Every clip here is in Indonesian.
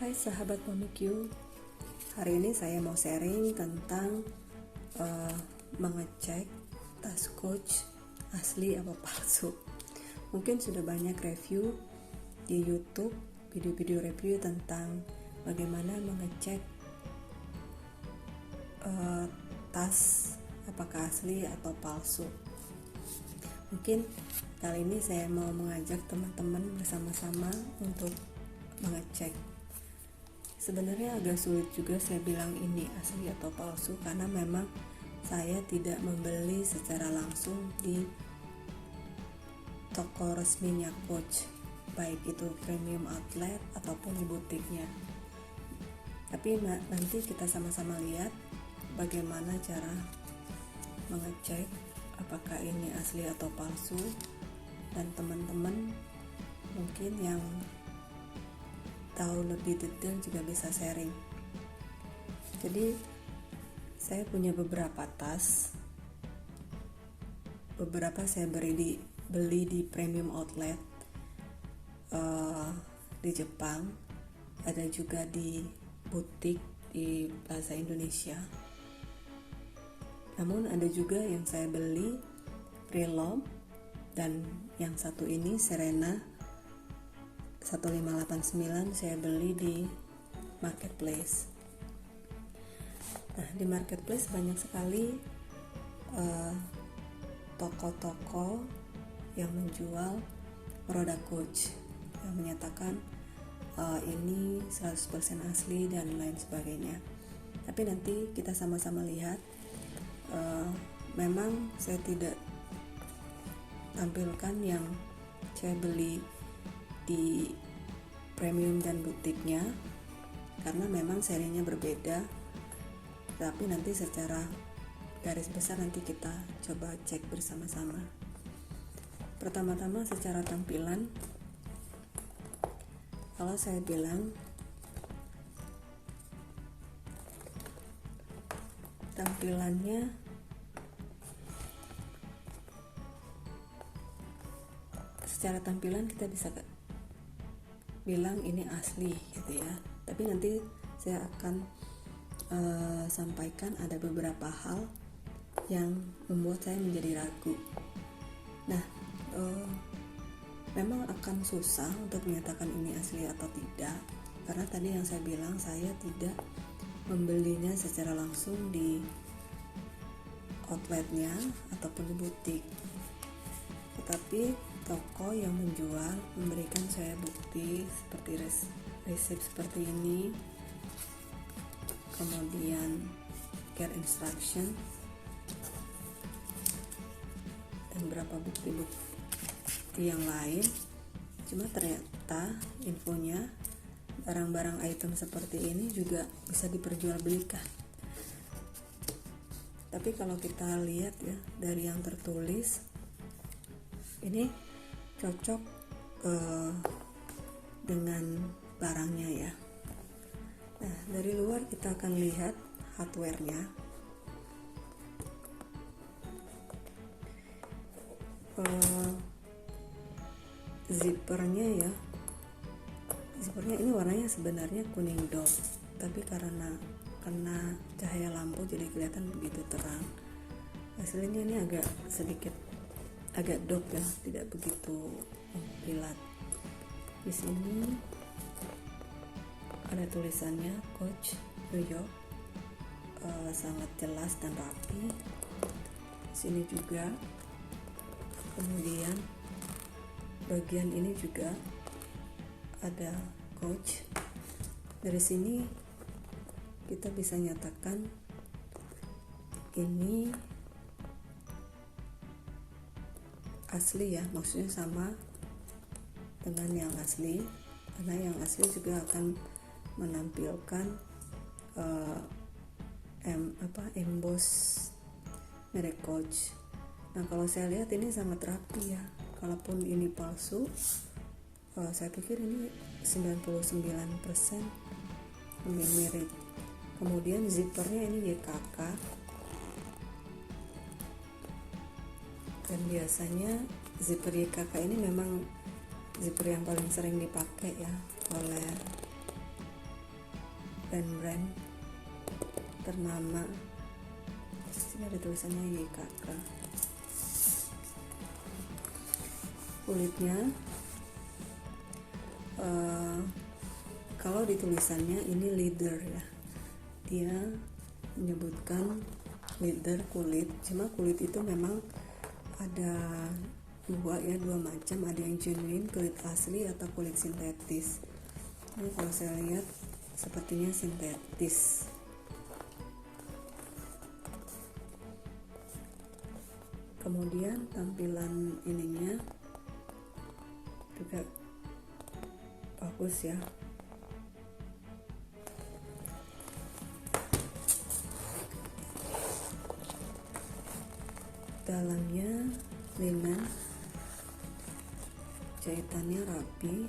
Hai sahabat Momikyu, hari ini saya mau sharing tentang mengecek tas Coach asli apa palsu. Mungkin sudah banyak review di YouTube, video-video review tentang bagaimana mengecek tas apakah asli atau palsu. Mungkin kali ini saya mau mengajak teman-teman bersama-sama untuk mengecek. Sebenarnya agak sulit juga saya bilang ini asli atau palsu karena memang saya tidak membeli secara langsung di toko resminya Coach, baik itu premium outlet ataupun di butiknya. Tapi nanti kita sama-sama lihat bagaimana cara mengecek apakah ini asli atau palsu, dan teman-teman mungkin yang tahu lebih detail juga bisa sharing. Jadi saya punya beberapa tas, beberapa saya beli di premium outlet di Jepang, ada juga di butik di Plaza Indonesia. Namun ada juga yang saya beli Prelom, dan yang satu ini Serena 1589 saya beli di marketplace. Nah, di marketplace banyak sekali toko-toko yang menjual produk Coach yang menyatakan ini 100% asli dan lain sebagainya. Tapi nanti kita sama-sama lihat. Memang saya tidak tampilkan yang saya beli di premium dan butiknya karena memang serinya berbeda, tapi nanti secara garis besar nanti kita coba cek bersama-sama. Pertama-tama secara tampilan, kalau saya bilang tampilannya secara tampilan kita bisa bilang ini asli gitu ya, tapi nanti saya akan sampaikan ada beberapa hal yang membuat saya menjadi ragu. Nah, memang akan susah untuk menyatakan ini asli atau tidak, karena tadi yang saya bilang saya tidak membelinya secara langsung di outletnya ataupun di butik, tetapi toko yang menjual memberikan saya bukti seperti resep seperti ini, kemudian care instruction, dan beberapa bukti yang lain. Cuma ternyata infonya barang-barang item seperti ini juga bisa diperjualbelikan. Tapi kalau kita lihat ya dari yang tertulis, ini cocok dengan barangnya ya. Nah, dari luar kita akan lihat hardware-nya. Zippernya ya, zippernya ini warnanya sebenarnya kuning doff, tapi karena kena cahaya lampu jadi kelihatan begitu terang. Hasilnya ini agak doff ya, tidak begitu kilat. Di sini ada tulisannya Coach New York, sangat jelas dan rapi. Di sini juga, kemudian bagian ini juga ada Coach. Dari sini kita bisa nyatakan ini asli ya, maksudnya sama dengan yang asli, karena yang asli juga akan menampilkan emboss merek Coach. Nah, kalau saya lihat ini sangat rapi ya. Kalaupun ini palsu, saya pikir ini 99% mirip. Kemudian zippernya ini YKK, dan biasanya zipper YKK ini memang zipper yang paling sering dipakai ya oleh brand-brand ternama. Di sini ada tulisannya YKK. Kulitnya kalau di tulisannya ini leather ya, dia menyebutkan leather kulit, cuma kulit itu memang ada dua macam, ada yang genuine kulit asli atau kulit sintetis. Ini kalau saya lihat sepertinya sintetis. Kemudian tampilan ininya juga bagus ya. Dalamnya linen, jahitannya rapi.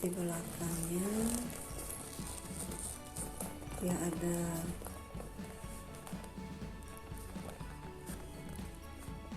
Di belakangnya ya ada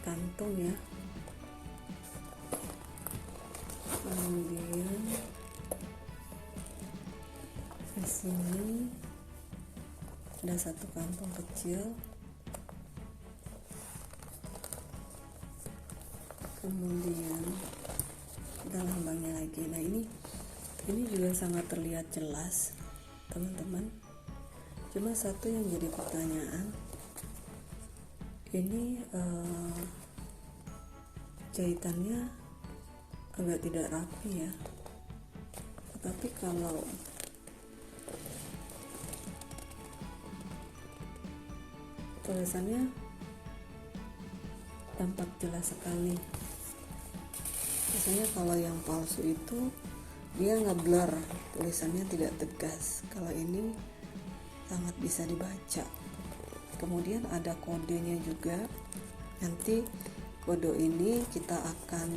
kantung ya. Kemudian di sini ada satu kantong kecil. Kemudian ada lambangnya lagi. Nah, ini juga sangat terlihat jelas, teman-teman. Cuma satu yang jadi pertanyaan, ini jahitannya agak tidak rapi ya. Tetapi kalau tulisannya tampak jelas sekali. Biasanya kalau yang palsu itu dia ngeblur, tulisannya tidak tegas. Kalau ini sangat bisa dibaca. Kemudian ada kodenya juga. Nanti kode ini kita akan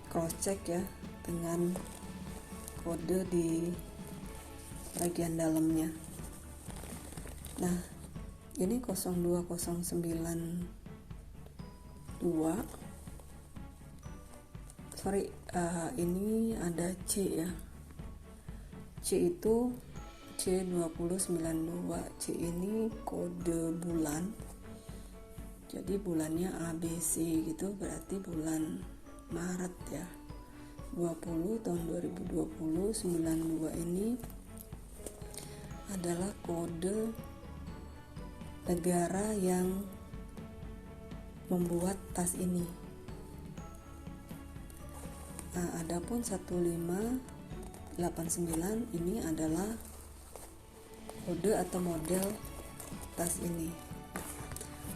cross check ya dengan kode di bagian dalamnya. Nah, ini 02092. Ini ada C ya. C itu C2092. C ini kode bulan. Jadi bulannya ABC gitu, berarti bulan Maret ya. 20 tahun 2020 92 ini adalah kode negara yang membuat tas ini. Nah, adapun 1589 ini adalah kode atau model tas ini.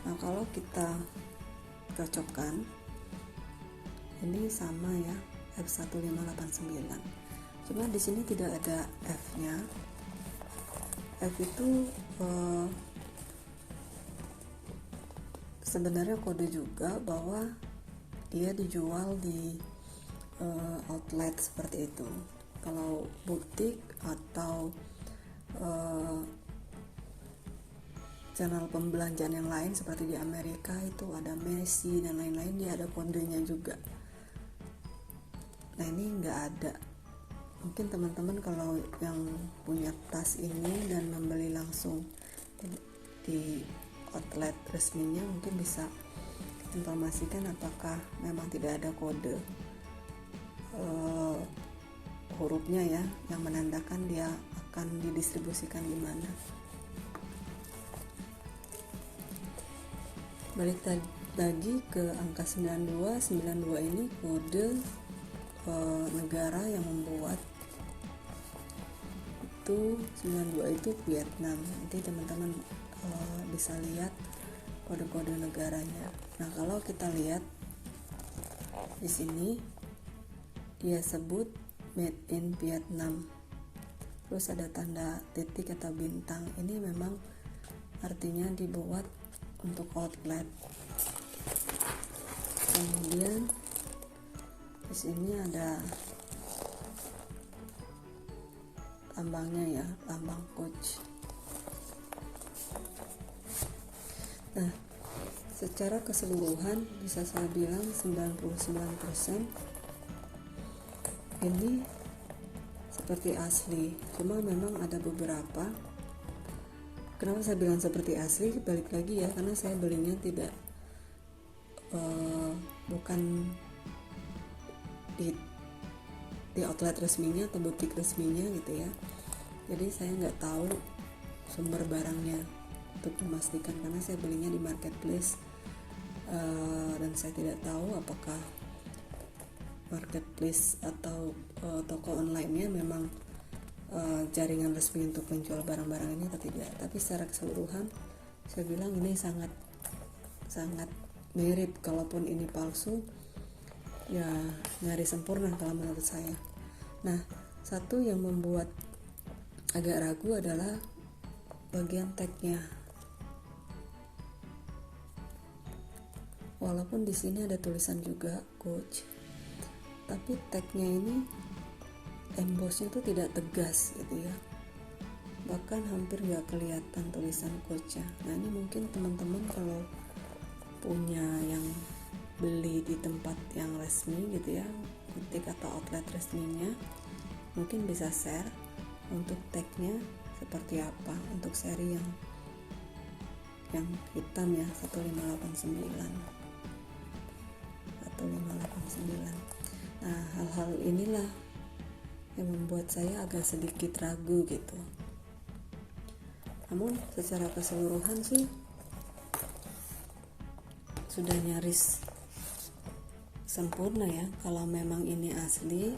Nah, kalau kita cocokkan, ini sama ya, F1589. Cuma di sini tidak ada F-nya. F itu sebenarnya kode juga bahwa dia dijual di outlet seperti itu. Kalau butik atau channel pembelanjaan yang lain seperti di Amerika itu ada Macy dan lain-lain, dia ada kodenya juga. Nah, ini nggak ada. Mungkin teman-teman kalau yang punya tas ini dan membeli langsung di outlet resminya mungkin bisa informasikan apakah memang tidak ada kode hurufnya ya yang menandakan dia akan didistribusikan di mana. Balik lagi ke angka 92 ini kode negara yang membuat itu. 92 itu Vietnam. Nanti teman-teman bisa lihat kode-kode negaranya. Nah, kalau kita lihat di sini dia sebut made in Vietnam. Terus ada tanda titik atau bintang. Ini memang artinya dibuat untuk outlet. Kemudian di sini ada lambangnya ya, lambang Coach. Nah, secara keseluruhan bisa saya bilang 99% ini seperti asli. Cuma memang ada beberapa. Kenapa saya bilang seperti asli? Balik lagi ya, karena saya belinya tidak bukan di outlet resminya atau butik resminya gitu ya. Jadi saya nggak tahu sumber barangnya untuk memastikan, karena saya belinya di marketplace dan saya tidak tahu apakah marketplace atau toko online-nya memang jaringan resmi untuk menjual barang-barang ini atau tidak. Tapi secara keseluruhan saya bilang ini sangat mirip. Kalaupun ini palsu ya nyaris sempurna kalau menurut saya. Nah, satu yang membuat agak ragu adalah bagian tagnya. Walaupun di sini ada tulisan juga Coach, tapi tagnya ini embossnya tuh tidak tegas gitu ya, bahkan hampir nggak kelihatan tulisan Coach-nya. Nah, ini mungkin teman-teman kalau punya yang beli di tempat yang resmi gitu ya, butik atau outlet resminya, mungkin bisa share untuk tagnya seperti apa untuk seri yang hitam ya, 1589. Nah, hal-hal inilah yang membuat saya agak sedikit ragu gitu. Namun secara keseluruhan sih sudah nyaris sempurna ya. Kalau memang ini asli,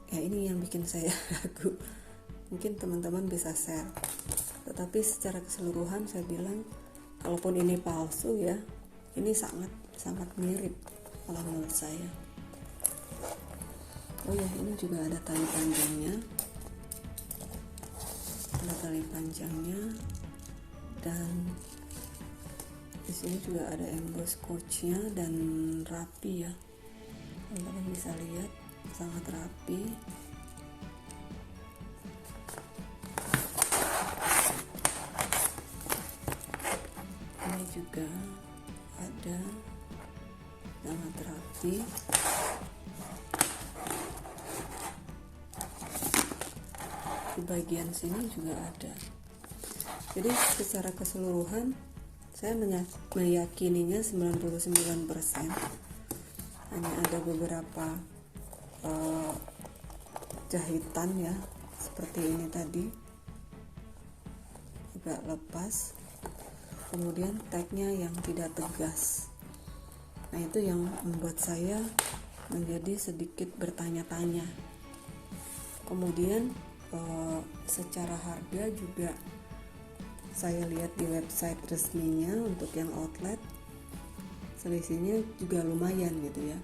ya ini yang bikin saya ragu. Mungkin teman-teman bisa share. Tetapi secara keseluruhan saya bilang, kalaupun ini palsu ya, ini sangat mirip kalau menurut saya. Oh ya, ini juga ada tali panjangnya. Dan di sini juga ada emboss Coach-nya dan rapi ya. Teman-teman bisa lihat sangat rapi. Ini juga ada sangat rapi. Di bagian sini juga ada. Jadi secara keseluruhan saya meyakininya 99%. Hanya ada beberapa jahitan ya, seperti ini tadi agak lepas. Kemudian tagnya yang tidak tegas. Nah, itu yang membuat saya menjadi sedikit bertanya-tanya. Kemudian secara harga juga saya lihat di website resminya untuk yang outlet, selisihnya juga lumayan gitu ya.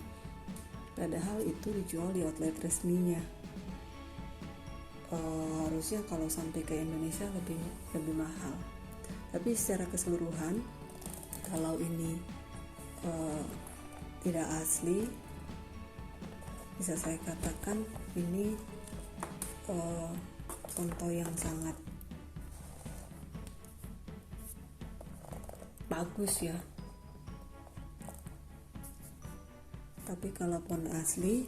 Padahal itu dijual di outlet resminya. Harusnya kalau sampai ke Indonesia lebih mahal. Tapi secara keseluruhan, kalau ini tidak asli, bisa saya katakan ini contoh yang sangat bagus ya. Tapi kalaupun asli,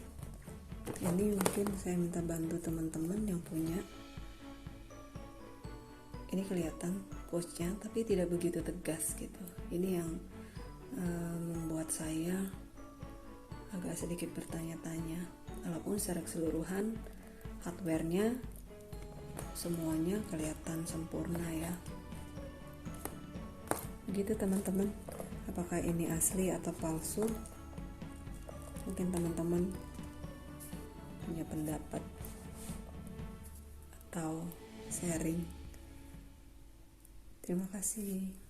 ini mungkin saya minta bantu teman-teman yang punya. Ini kelihatan Coach-nya tapi tidak begitu tegas gitu. Ini yang membuat saya agak sedikit bertanya-tanya. Walaupun secara keseluruhan hardware-nya semuanya kelihatan sempurna ya. Begitu teman-teman, apakah ini asli atau palsu? Mungkin teman-teman punya pendapat atau sharing. Terima kasih.